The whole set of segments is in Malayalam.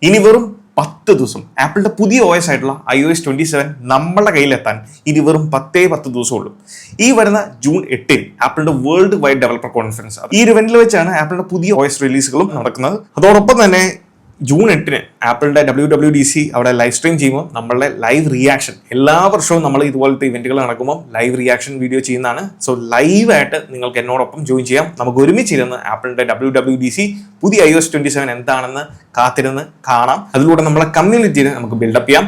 ഇനി വെറും 10 ദിവസം ആപ്പിളിന്റെ പുതിയ OS ആയിട്ടുള്ള iOS 27 നമ്മളുടെ കയ്യിലെത്താൻ ഇനി വെറും 10 ദിവസമുള്ളൂ. ഈ വരുന്ന ജൂൺ 8 ആപ്പിളിന്റെ വേൾഡ് വൈഡ് ഡെവലപ്പർ കോൺഫറൻസ്, ഈ ഒരു ഇവന്റിൽ വെച്ചാണ് ആപ്പിളിന്റെ പുതിയ OS റിലീസുകളും നടക്കുന്നത്. അതോടൊപ്പം തന്നെ ജൂൺ 8 ആപ്പിളിന്റെ WWDC അവിടെ ലൈവ് സ്ട്രീം ചെയ്യുമ്പോൾ നമ്മളുടെ ലൈവ് റിയാക്ഷൻ, എല്ലാ വർഷവും നമ്മൾ ഇതുപോലത്തെ ഇവന്റുകൾ നടക്കുമ്പോൾ ലൈവ് റിയാക്ഷൻ വീഡിയോ ചെയ്യുന്നതാണ്. സോ ലൈവായിട്ട് നിങ്ങൾക്ക് എന്നോടൊപ്പം ജോയിൻ ചെയ്യാം. നമുക്ക് ഒരുമിച്ചിരുന്ന് ആപ്പിളിന്റെ WWDC പുതിയ iOS 27 എന്താണെന്ന് കാത്തിരുന്ന് കാണാം. അതിലൂടെ നമ്മളെ കമ്മ്യൂണിറ്റിയെ നമുക്ക് ബിൽഡപ്പ് ചെയ്യാം.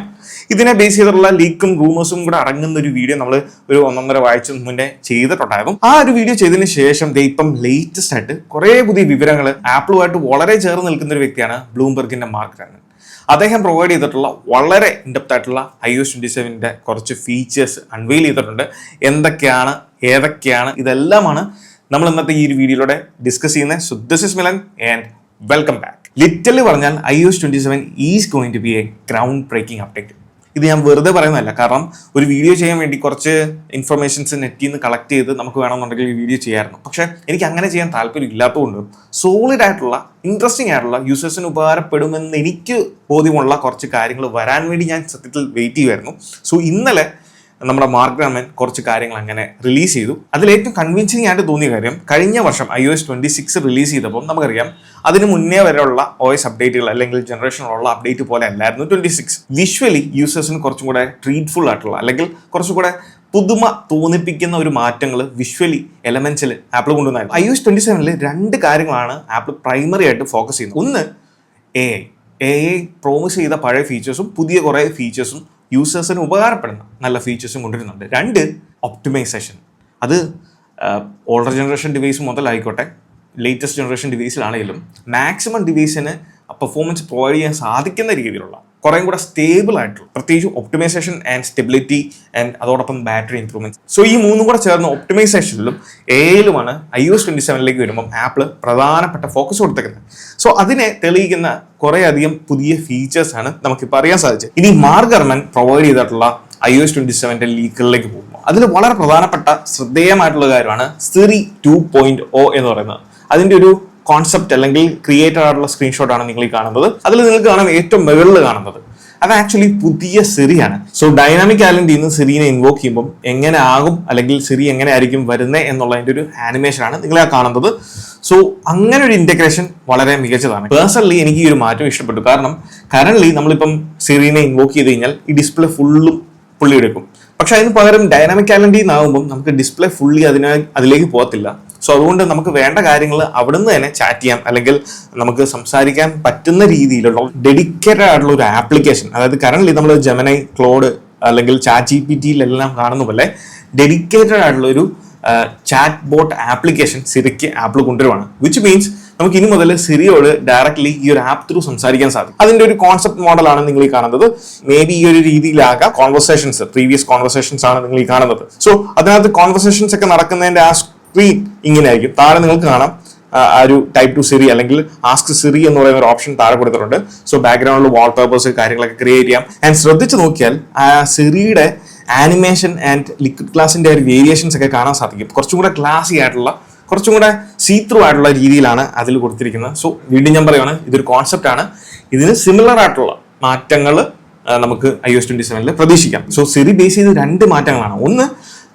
ഇതിനെ ബേസ് ചെയ്തിട്ടുള്ള ലീക്കും റൂമേഴ്സും കൂടെ അടങ്ങുന്ന ഒരു വീഡിയോ നമ്മൾ ഒരു 1.5 ആഴ്ച മുന്നേ ചെയ്തിട്ടുണ്ടായിരുന്നു. ആ ഒരു വീഡിയോ ചെയ്തതിന് ശേഷം ഇപ്പം ലേറ്റസ്റ്റ് ആയിട്ട് കുറെ പുതിയ വിവരങ്ങൾ ആപ്പിളുമായിട്ട് വളരെ ചേർന്ന് നിൽക്കുന്ന ഒരു വ്യക്തിയാണ് ബ്ലൂംബെർഗിന്റെ മാർക്ക് റാനൻ. അദ്ദേഹം പ്രൊവൈഡ് ചെയ്തിട്ടുള്ള വളരെ ഇൻഡെപ്ത് ആയിട്ടുള്ള iOS 27 കുറച്ച് ഫീച്ചേഴ്സ് അൺവെയിൽ ചെയ്തിട്ടുണ്ട്. എന്തൊക്കെയാണ്, ഏതൊക്കെയാണ്, ഇതെല്ലാമാണ് നമ്മൾ ഇന്നത്തെ ഈ ഒരു വീഡിയോയിലൂടെ ഡിസ്കസ് ചെയ്യുന്നത്. So this is Milan and welcome back. Literally പറഞ്ഞാൽ iOS 27 is going to be a ground breaking update. ഇത് ഞാൻ വെറുതെ പറയുന്നതല്ല, കാരണം ഒരു വീഡിയോ ചെയ്യാൻ വേണ്ടി കുറച്ച് ഇൻഫർമേഷൻസ് നെറ്റിൽ നിന്ന് കളക്ട് ചെയ്ത് നമുക്ക് വേണമെന്നുണ്ടെങ്കിൽ ഈ വീഡിയോ ചെയ്യാമായിരുന്നു. പക്ഷേ എനിക്ക് അങ്ങനെ ചെയ്യാൻ താല്പര്യം ഇല്ലാത്തതുകൊണ്ട് സോളിഡ് ആയിട്ടുള്ള ഇൻട്രസ്റ്റിംഗ് ആയിട്ടുള്ള യൂസേഴ്സിന് ഉപകാരപ്പെടുമെന്ന് എനിക്ക് ബോധ്യമുള്ള കുറച്ച് കാര്യങ്ങൾ വരാൻ വേണ്ടി ഞാൻ സത്യത്തിൽ വെയിറ്റ് ചെയ്യുമായിരുന്നു. സോ ഇന്നലെ നമ്മുടെ മാർക്ക് റാനൻ കുറച്ച് കാര്യങ്ങൾ അങ്ങനെ റിലീസ് ചെയ്തു. അതിലേറ്റവും കൺവിൻസിംഗ് ആയിട്ട് തോന്നിയ കാര്യം, കഴിഞ്ഞ വർഷം iOS 26 റിലീസ് ചെയ്തപ്പോൾ നമുക്കറിയാം അതിന് മുന്നേ വരെയുള്ള OS അപ്ഡേറ്റുകൾ അല്ലെങ്കിൽ ജനറേഷനിലുള്ള അപ്ഡേറ്റ് പോലെ അല്ലായിരുന്നു 26. വിഷ്വലി യൂസേഴ്സിന് കുറച്ചും കൂടെ ട്രീറ്റ്ഫുൾ ആയിട്ടുള്ള അല്ലെങ്കിൽ കുറച്ചും കൂടെ പുതുമ തോന്നിപ്പിക്കുന്ന ഒരു മാറ്റങ്ങൾ വിഷ്വലി എലമെന്റ്സിൽ ആപ്പിൾ കൊണ്ടുവന്നായിരുന്നു. iOS 27 2 കാര്യങ്ങളാണ് ആപ്പിൾ പ്രൈമറി ആയിട്ട് ഫോക്കസ് ചെയ്യുന്നത്. ഒന്ന്, AI പ്രോമിസ് ചെയ്ത പഴയ ഫീച്ചേഴ്സും പുതിയ കുറേ ഫീച്ചേഴ്സും യൂസേഴ്സിന് ഉപകാരപ്പെടുന്ന നല്ല ഫീച്ചേഴ്സും കൊണ്ടുവരുന്നുണ്ട്. 2, ഒപ്റ്റിമൈസേഷൻ. അത് ഓൾഡർ ജനറേഷൻ ഡിവൈസ് മുതലായിക്കോട്ടെ, ലേറ്റസ്റ്റ് ജനറേഷൻ ഡിവൈസിലാണെങ്കിലും മാക്സിമം ഡിവൈസിന് പെർഫോമൻസ് പ്രൊവൈഡ് ചെയ്യാൻ സാധിക്കുന്ന രീതിയിലുള്ള കുറേ കൂടെ സ്റ്റേബിൾ ആയിട്ടുള്ള, പ്രത്യേകിച്ച് ഒപ്റ്റിമൈസേഷൻ ആൻഡ് സ്റ്റെബിലിറ്റി ആൻഡ് അതോടൊപ്പം ബാറ്ററി ഇംപ്രൂവ്മെന്റ്. സോ ഈ മൂന്നും കൂടെ ചേർന്ന് ഒപ്റ്റിമൈസേഷനിലും AIയിലുമാണ് iOS 27 വരുമ്പം ആപ്പിൾ പ്രധാനപ്പെട്ട ഫോക്കസ് കൊടുത്തേക്കുന്നത്. സോ അതിനെ തെളിയിക്കുന്ന കുറേ അധികം പുതിയ ഫീച്ചേഴ്സ് ആണ് നമുക്കിപ്പോൾ അറിയാൻ സാധിച്ചത്. ഇനി മാർക്ക് റാനൻ പ്രൊവൈഡ് ചെയ്തിട്ടുള്ള iOS 27 ലീക്കുകളിലേക്ക് പോകുമ്പോൾ അതിൽ വളരെ പ്രധാനപ്പെട്ട ശ്രദ്ധേയമായിട്ടുള്ള കാര്യമാണ് Siri 2.0 എന്ന് പറയുന്നത്. അതിന്റെ ഒരു കോൺസെപ്റ്റ് അല്ലെങ്കിൽ ക്രിയേറ്റഡ് ആയിട്ടുള്ള സ്ക്രീൻഷോട്ടാണ് നിങ്ങൾ ഈ കാണുന്നത്. അതിൽ നിങ്ങൾക്ക് കാണാം ഏറ്റവും മുകളിൽ കാണുന്നത് അത് ആക്ച്വലി പുതിയ സിറിയാണ്. സോ ഡൈനാമിക് ഐലൻഡിൽ നിന്ന് സിറിനെ ഇൻവോക്ക് ചെയ്യുമ്പോൾ എങ്ങനെ ആകും അല്ലെങ്കിൽ സിറി എങ്ങനെ ആയിരിക്കും വരുന്നത് എന്നുള്ളതിന്റെ ഒരു ആനിമേഷനാണ് നിങ്ങളെ കാണുന്നത്. സോ അങ്ങനെ ഒരു ഇന്റഗ്രേഷൻ വളരെ മികച്ചതാണ്. പേഴ്സണലി എനിക്ക് ഈ ഒരു മാറ്റം ഇഷ്ടപ്പെട്ടു. കാരണം കറന്റ്ലി നമ്മളിപ്പം സിറിനെ ഇൻവോക്ക് ചെയ്ത് കഴിഞ്ഞാൽ ഈ ഡിസ്പ്ലേ ഫുള്ളും പുള്ളി എടുക്കും. പക്ഷെ അതിന് പകരം ഡൈനാമിക് ഐലൻഡിൽ നിന്നാകുമ്പോൾ നമുക്ക് ഡിസ്പ്ലേ ഫുള്ളി അതിലേക്ക് പോകത്തില്ല. സോ അതുകൊണ്ട് നമുക്ക് വേണ്ട കാര്യങ്ങൾ അവിടുന്ന് തന്നെ ചാറ്റ് ചെയ്യാം, അല്ലെങ്കിൽ നമുക്ക് സംസാരിക്കാൻ പറ്റുന്ന രീതിയിലുള്ള ഡെഡിക്കേറ്റഡ് ആയിട്ടുള്ള ഒരു ആപ്ലിക്കേഷൻ, അതായത് കറന്റ്ലി നമ്മൾ ജെമിനി, ക്ലോഡ് അല്ലെങ്കിൽ ChatGPTയിലെല്ലാം കാണുന്ന പോലെ ഡെഡിക്കേറ്റഡ് ആയിട്ടുള്ള ഒരു ചാറ്റ് ബോട്ട് ആപ്ലിക്കേഷൻ സിറിക്ക് ആപ്പിൾ കൊണ്ടുവരുവാണ്. വിച്ച് മീൻസ് നമുക്ക് ഇനി മുതൽ സിറിയോട് ഡയറക്ട്ലി ഈ ഒരു ആപ്പ് ത്രൂ സംസാരിക്കാൻ സാധിക്കും. അതിന്റെ ഒരു കോൺസെപ്റ്റ് മോഡലാണ് നിങ്ങൾ ഈ കാണുന്നത്. മേ ബി ഈ ഒരു രീതിയിലാകാം കോൺവെർസേഷൻസ്, പ്രീവിയസ് കോൺവെർസേഷൻസ് ആണ് നിങ്ങൾ ഈ കാണുന്നത്. സോ അതിനകത്ത് കോൺവെർസേഷൻസ് ഒക്കെ നടക്കുന്നതിന്റെ ആ സ്ക്രീൻ ഇങ്ങനെ ആയിരിക്കും. താഴെ നിങ്ങൾക്ക് കാണാം ആ ഒരു ടൈപ്പ് ടു സിറി അല്ലെങ്കിൽ ആസ്ക് സിറി എന്ന് പറയുന്ന ഒരു ഓപ്ഷൻ താഴെ കൊടുത്തിട്ടുണ്ട്. സോ ബാക്ക്ഗ്രൗണ്ടിൽ വാൾപേപ്പേഴ്സ് കാര്യങ്ങളൊക്കെ ക്രിയേറ്റ് ചെയ്യാം. ആൻഡ് ശ്രദ്ധിച്ച് നോക്കിയാൽ ആ സിറിയുടെ ആനിമേഷൻ ആൻഡ് ലിക്വിഡ് ഗ്ലാസിന്റെ ഒരു വേരിയേഷൻസ് ഒക്കെ കാണാൻ സാധിക്കും. കുറച്ചും കൂടെ ക്ലാസി ആയിട്ടുള്ള, കുറച്ചും കൂടെ സീ ത്രൂ ആയിട്ടുള്ള രീതിയിലാണ് അതിൽ കൊടുത്തിരിക്കുന്നത്. സോ വീണ്ടും ഞാൻ പറയുകയാണ്, ഇതൊരു കോൺസെപ്റ്റ് ആണ്. ഇതിന് സിമിലർ ആയിട്ടുള്ള മാറ്റങ്ങൾ നമുക്ക് iOS 27 പ്രതീക്ഷിക്കാം. സോ സിറി ബേസ് ചെയ്ത് 2 മാറ്റങ്ങളാണ്. ഒന്ന്,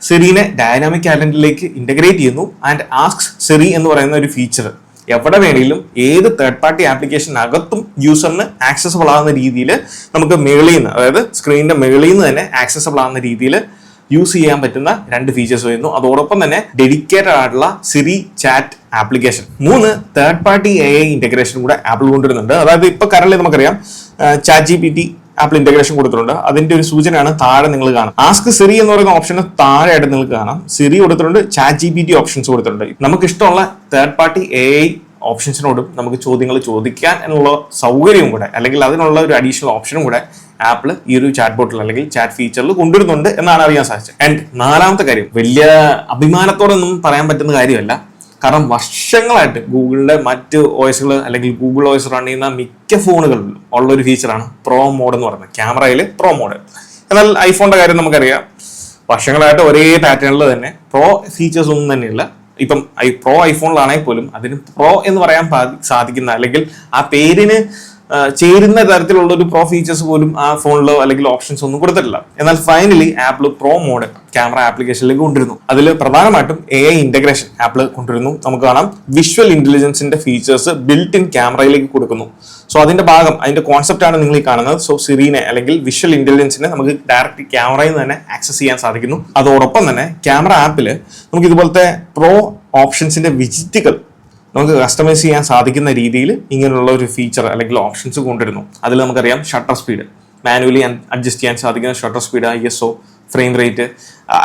സിറിനെ ഡൈനാമിക് ഐലൻഡിലേക്ക് ഇന്റഗ്രേറ്റ് ചെയ്യുന്നു. ആൻഡ് ആസ്ക് സിറി എന്ന് പറയുന്ന ഒരു ഫീച്ചർ എവിടെ വേണമെങ്കിലും ഏത് തേർഡ് പാർട്ടി ആപ്ലിക്കേഷനകത്തും യൂസറിന് ആക്സസബിൾ ആകുന്ന രീതിയിൽ നമുക്ക് മുകളിൽ നിന്ന്, അതായത് സ്ക്രീനിന്റെ മുകളിൽ നിന്ന് തന്നെ ആക്സസബിൾ ആകുന്ന രീതിയിൽ യൂസ് ചെയ്യാൻ പറ്റുന്ന 2 ഫീച്ചേഴ്സ് വരുന്നു. അതോടൊപ്പം തന്നെ ഡെഡിക്കേറ്റഡ് ആയിട്ടുള്ള Siri chat application. 3, third party AI integration കൂടെ ആപ്പിൾ കൊണ്ടുവരുന്നുണ്ട്. അതായത് ഇപ്പൊ കറന്റ്ലി നമുക്കറിയാം ChatGPT ആപ്പിൾ ഇന്റഗ്രേഷൻ കൊടുത്തിട്ടുണ്ട്. അതിന്റെ ഒരു സൂചനയാണ് താഴെ നിങ്ങൾ കാണാം. ആസ്ക് സിറി എന്ന് പറയുന്ന ഓപ്ഷന് താഴെയായിട്ട് നിങ്ങൾക്ക് കാണാം സിറി കൊടുത്തിട്ടുണ്ട്, ChatGPT ഓപ്ഷൻസ് കൊടുത്തിട്ടുണ്ട്. നമുക്ക് ഇഷ്ടമുള്ള തേർഡ് പാർട്ടി AI ഓപ്ഷൻസിനോടും നമുക്ക് ചോദ്യങ്ങൾ ചോദിക്കാൻ എന്നുള്ള സൗകര്യവും കൂടെ, അല്ലെങ്കിൽ അതിനുള്ള ഒരു അഡീഷണൽ ഓപ്ഷനും കൂടെ ആപ്പിൾ ഈ ഒരു ചാറ്റ് ബോട്ടിൽ അല്ലെങ്കിൽ ചാറ്റ് ഫീച്ചറിൽ കൊണ്ടുവരുന്നുണ്ട് എന്നാണ് അറിയാൻ സാധിച്ചത്. ആൻഡ് 4ാമത്തെ കാര്യം, വലിയ അഭിമാനത്തോടൊന്നും പറയാൻ പറ്റുന്ന കാര്യമല്ല. കാരണം വർഷങ്ങളായിട്ട് ഗൂഗിളിന്റെ മറ്റ് OSകൾ അല്ലെങ്കിൽ ഗൂഗിൾ OS റൺ ചെയ്യുന്ന മിക്ക ഫോണുകളിലും ഉള്ള ഒരു ഫീച്ചറാണ് പ്രോ മോഡ് എന്ന് പറയുന്നത്, ക്യാമറയിൽ പ്രോ മോഡ്. എന്നാൽ ഐഫോണിന്റെ കാര്യം നമുക്കറിയാം, വർഷങ്ങളായിട്ട് ഒരേ പാറ്റേണിൽ തന്നെ പ്രോ ഫീച്ചേഴ്സ് ഒന്നും തന്നെയില്ല. ഇപ്പം പ്രോ ഐഫോണിലാണെങ്കിൽ പോലും അതിന് പ്രോ എന്ന് പറയാൻ സാധിക്കുന്ന അല്ലെങ്കിൽ ആ പേരിന് ചേരുന്ന തരത്തിലുള്ള ഒരു പ്രോ ഫീച്ചേഴ്സ് പോലും ആ ഫോണിലോ അല്ലെങ്കിൽ ഓപ്ഷൻസ് ഒന്നും കൊടുത്തിട്ടില്ല. എന്നാൽ finally Apple pro mode camera ആപ്ലിക്കേഷനിലേക്ക് കൊണ്ടുവരുന്നു. അതിൽ പ്രധാനമായിട്ടും AI ഇന്റഗ്രേഷൻ ആപ്പിൾ കൊണ്ടുവരുന്നു. നമുക്ക് കാണാം വിഷ്വൽ ഇന്റലിജൻസിന്റെ ഫീച്ചേഴ്സ് ബിൽറ്റ് ഇൻ ക്യാമറയിലേക്ക് കൊടുക്കുന്നു. സോ അതിന്റെ ഭാഗം, അതിന്റെ കോൺസെപ്റ്റ് ആണ് നിങ്ങൾ ഈ കാണുന്നത്. സോ സിറീനെ അല്ലെങ്കിൽ വിഷ്വൽ ഇന്റലിജൻസിനെ നമുക്ക് ഡയറക്റ്റ് ക്യാമറയിൽ നിന്ന് തന്നെ ആക്സസ് ചെയ്യാൻ സാധിക്കുന്നു. അതോടൊപ്പം തന്നെ ക്യാമറ ആപ്പിൽ നമുക്ക് ഇതുപോലത്തെ പ്രോ ഓപ്ഷൻസിന്റെ വിജിറ്റുകൾ നമുക്ക് കസ്റ്റമൈസ് ചെയ്യാൻ സാധിക്കുന്ന രീതിയിൽ ഇങ്ങനെയുള്ള ഒരു ഫീച്ചർ അല്ലെങ്കിൽ ഓപ്ഷൻസ് കൊണ്ടുവരുന്നു. അതിൽ നമുക്കറിയാം ഷട്ടർ സ്പീഡ്, മാനുവലി അഡ്ജസ്റ്റ് ചെയ്യാൻ സാധിക്കുന്ന shutter speed, ISO, frame rate,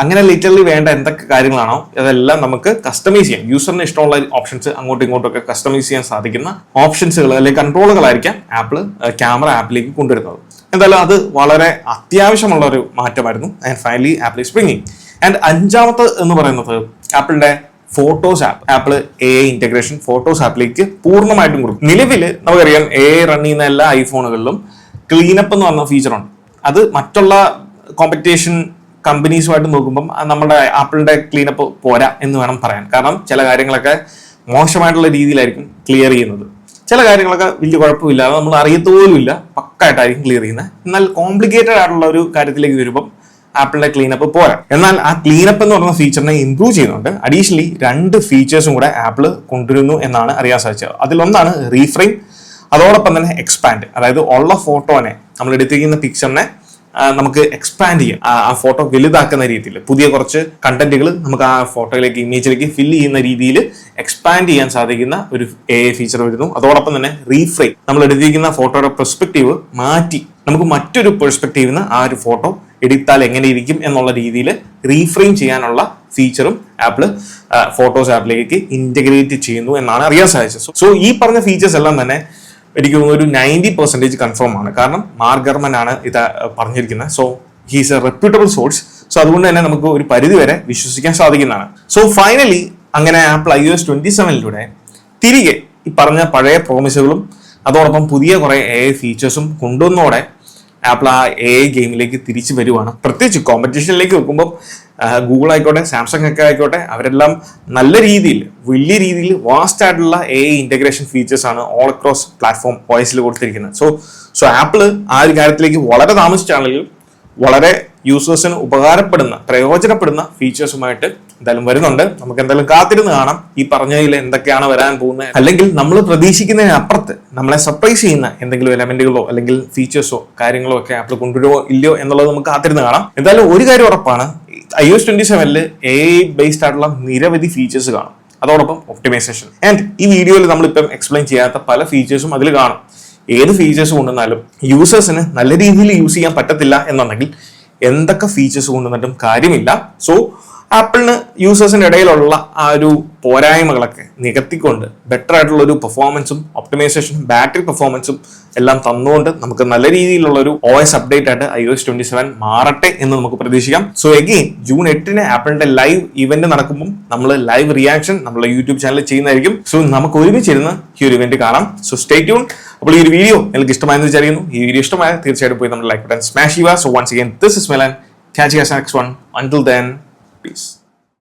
അങ്ങനെ ലിറ്ററലി വേണ്ട എന്തൊക്കെ കാര്യങ്ങളാണോ അതെല്ലാം നമുക്ക് കസ്റ്റമൈസ് ചെയ്യാം. യൂസറിന് ഇഷ്ടമുള്ള ഓപ്ഷൻസ് അങ്ങോട്ടും ഇങ്ങോട്ടും ഒക്കെ കസ്റ്റമൈസ് ചെയ്യാൻ സാധിക്കുന്ന ഓപ്ഷൻസുകൾ അല്ലെങ്കിൽ കൺട്രോളുകളായിരിക്കാം ആപ്പിൾ ക്യാമറ ആപ്പിലേക്ക് കൊണ്ടുവരുന്നത്. എന്തായാലും അത് വളരെ അത്യാവശ്യമുള്ള ഒരു മാറ്റമായിരുന്നു. And finally Apple is bringing. And അഞ്ചാമത്തെ എന്ന് പറയുന്നത് ആപ്പിളിന്റെ photos app. Apple AI integration photos ആപ്പിലേക്ക് പൂർണ്ണമായിട്ടും കൊടുക്കും. നിലവിൽ നമുക്കറിയാം AI റൺ ചെയ്യുന്ന എല്ലാ ഐഫോണുകളിലും ക്ലീനപ്പ് എന്ന് പറഞ്ഞ ഫീച്ചറുണ്ട്. അത് മറ്റുള്ള കോമ്പറ്റീഷൻ കമ്പനീസുമായിട്ട് നോക്കുമ്പം നമ്മുടെ ആപ്പിളിന്റെ ക്ലീനപ്പ് പോരാ എന്ന് വേണം പറയാൻ. കാരണം ചില കാര്യങ്ങളൊക്കെ മോശമായിട്ടുള്ള രീതിയിലായിരിക്കും ക്ലിയർ ചെയ്യുന്നത്, ചില കാര്യങ്ങളൊക്കെ വലിയ കുഴപ്പമില്ലാതെ നമ്മൾ അറിയത്തോലുമില്ല, പക്കായിട്ടായിരിക്കും ക്ലിയർ ചെയ്യുന്നത്. എന്നാൽ കോംപ്ലിക്കേറ്റഡ് ആയിട്ടുള്ള ഒരു കാര്യത്തിലേക്ക് വരുമ്പം ആപ്പിളിന്റെ ക്ലീനപ്പ് പോരാ. എന്നാൽ ആ ക്ലീനപ്പ് എന്ന് പറയുന്ന ഫീച്ചറിനെ ഇംപ്രൂവ് ചെയ്യുന്നുണ്ട്. അഡീഷണലി 2 ഫീച്ചേഴ്സും കൂടെ ആപ്പിൾ കൊണ്ടുവരുന്നു എന്നാണ് അറിയാൻ സാധിച്ചത്. അതിലൊന്നാണ് റീഫ്രെയിം, അതോടൊപ്പം തന്നെ എക്സ്പാൻഡ്. അതായത് ഉള്ള ഫോട്ടോനെ, നമ്മൾ എടുത്തിരിക്കുന്ന പിക്ചറിനെ നമുക്ക് എക്സ്പാൻഡ് ചെയ്യാം, ആ ഫോട്ടോ വലുതാക്കുന്ന രീതിയിൽ പുതിയ കുറച്ച് കണ്ടന്റുകൾ നമുക്ക് ആ ഫോട്ടോയിലേക്ക്, ഇമേജിലേക്ക് ഫില്ല് ചെയ്യുന്ന രീതിയിൽ എക്സ്പാൻഡ് ചെയ്യാൻ സാധിക്കുന്ന ഒരു AI ഫീച്ചർ വരുന്നു. അതോടൊപ്പം തന്നെ റീഫ്രെയിം, നമ്മൾ എടുത്തിരിക്കുന്ന ഫോട്ടോയുടെ പെർസ്പെക്റ്റീവ് മാറ്റി നമുക്ക് മറ്റൊരു പെർസ്പെക്റ്റീവിൽ നിന്ന് ആ ഒരു ഫോട്ടോ എടുത്താൽ എങ്ങനെ ഇരിക്കും എന്നുള്ള രീതിയിൽ റീഫ്രെയിം ചെയ്യാനുള്ള ഫീച്ചറും ആപ്പിൾ ഫോട്ടോസ് ആപ്പിലേക്ക് ഇന്റഗ്രേറ്റ് ചെയ്യുന്നു എന്നാണ് അറിയാൻ സാധിച്ചത്. സോ ഈ പറഞ്ഞ ഫീച്ചേഴ്സ് എല്ലാം തന്നെ എനിക്ക് തോന്നുന്നു ഒരു 90% കൺഫേം ആണ്. കാരണം മാർക്ക് ഗർമൻ ആണ് ഇത് പറഞ്ഞിരിക്കുന്നത്. So he's A reputable source. So അതുകൊണ്ട് തന്നെ നമുക്ക് ഒരു പരിധി വരെ വിശ്വസിക്കാൻ സാധിക്കുന്നതാണ്. സോ ഫൈനലി അങ്ങനെ ആപ്പിൾ iOS 27 തിരികെ ഈ പറഞ്ഞ പഴയ പ്രോമിസുകളും അതോടൊപ്പം പുതിയ കുറെ AI ഫീച്ചേഴ്സും കൊണ്ടുവന്നോടെ ആപ്പിൾ ആ AI ഗെയിമിലേക്ക് തിരിച്ചു വരുവാണ്. പ്രത്യേകിച്ച് കോമ്പറ്റീഷനിലേക്ക് വെക്കുമ്പോൾ ഗൂഗിൾ ആയിക്കോട്ടെ, സാംസങ് ഒക്കെ ആയിക്കോട്ടെ, അവരെല്ലാം നല്ല രീതിയിൽ, വലിയ രീതിയിൽ വാസ്റ്റ് ആയിട്ടുള്ള AI ഇന്റഗ്രേഷൻ ഫീച്ചേഴ്സ് ആണ് ഓൾ അക്രോസ് പ്ലാറ്റ്ഫോം OSൽ കൊടുത്തിരിക്കുന്നത്. സോ ആപ്പിൾ ആ ഒരു കാര്യത്തിലേക്ക് വളരെ താമസിച്ചാണെങ്കിലും വളരെ യൂസേഴ്സിന് ഉപകാരപ്പെടുന്ന, പ്രയോജനപ്പെടുന്ന ഫീച്ചേഴ്സുമായിട്ട് എന്തായാലും വരുന്നുണ്ട്. നമുക്ക് എന്തായാലും കാത്തിരുന്ന് കാണാം ഈ പറഞ്ഞതിൽ എന്തൊക്കെയാണ് വരാൻ പോകുന്നത്. അല്ലെങ്കിൽ നമ്മൾ പ്രതീക്ഷിക്കുന്നതിന് അപ്പുറത്ത് നമ്മളെ സർപ്രൈസ് ചെയ്യുന്ന എന്തെങ്കിലും എലമെന്റുകളോ അല്ലെങ്കിൽ ഫീച്ചേഴ്സോ കാര്യങ്ങളോ ഒക്കെ ആപ്പിൾ കൊണ്ടുവരുമോ ഇല്ലയോ എന്നുള്ളത് നമുക്ക് കാത്തിരുന്ന് കാണാം. എന്തായാലും ഒരു കാര്യം ഉറപ്പാണ്, iOS 27 AI ബേസ്ഡ് ആയിട്ടുള്ള നിരവധി ഫീച്ചേഴ്സ് കാണും. അതോടൊപ്പം ഒപ്റ്റിമൈസേഷൻ. ആൻഡ് ഈ വീഡിയോയിൽ നമ്മളിപ്പം എക്സ്പ്ലെയിൻ ചെയ്യാത്ത പല ഫീച്ചേഴ്സും അതിൽ കാണും. ഏത് ഫീച്ചേഴ്സ് കൊണ്ടുവന്നാലും യൂസേഴ്സിന് നല്ല രീതിയിൽ യൂസ് ചെയ്യാൻ പറ്റത്തില്ല എന്നുണ്ടെങ്കിൽ എന്തൊക്കെ ഫീച്ചേഴ്സ് കൊണ്ടുവന്നിട്ടും കാര്യമില്ല. സോ ആപ്പിളിന് യൂസേഴ്സിന്റെ ഇടയിലുള്ള ആ ഒരു പോരായ്മകളൊക്കെ നികത്തിക്കൊണ്ട് ബെറ്റർ ആയിട്ടുള്ള ഒരു പെർഫോമൻസും ഒപ്റ്റിമൈസേഷനും ബാറ്ററി പെർഫോമൻസും എല്ലാം തന്നുകൊണ്ട് നമുക്ക് നല്ല രീതിയിലുള്ള ഒരു OS അപ്ഡേറ്റ് ആയിട്ട് iOS 27 മാറട്ടെ എന്ന് നമുക്ക് പ്രതീക്ഷിക്കാം. സോ എഗെയിൻ June 8 ആപ്പിളിന്റെ ലൈവ് ഇവന്റ് നടക്കുമ്പോൾ നമ്മൾ ലൈവ് റിയാക്ഷൻ നമ്മുടെ യൂട്യൂബ് ചാനലിൽ ചെയ്യുന്നതായിരിക്കും. സോ നമുക്ക് ഒരുമിച്ചിരുന്ന് ഈ ഒരു ഇവന്റ് കാണാം. So stay tune. അപ്പോൾ ഈ ഒരു വീഡിയോ നിങ്ങൾക്ക് ഇഷ്ടമായെന്ന് വിചാരിക്കുന്നു. ഈ വീഡിയോ ഇഷ്ടമായ തീർച്ചയായിട്ടും പോയി നമ്മുടെ ലൈക്ക് ബട്ടൺ സ്മാഷ് ചെയ്യുക. So once again this is Milan. Catch you guys next one. Until then, peace.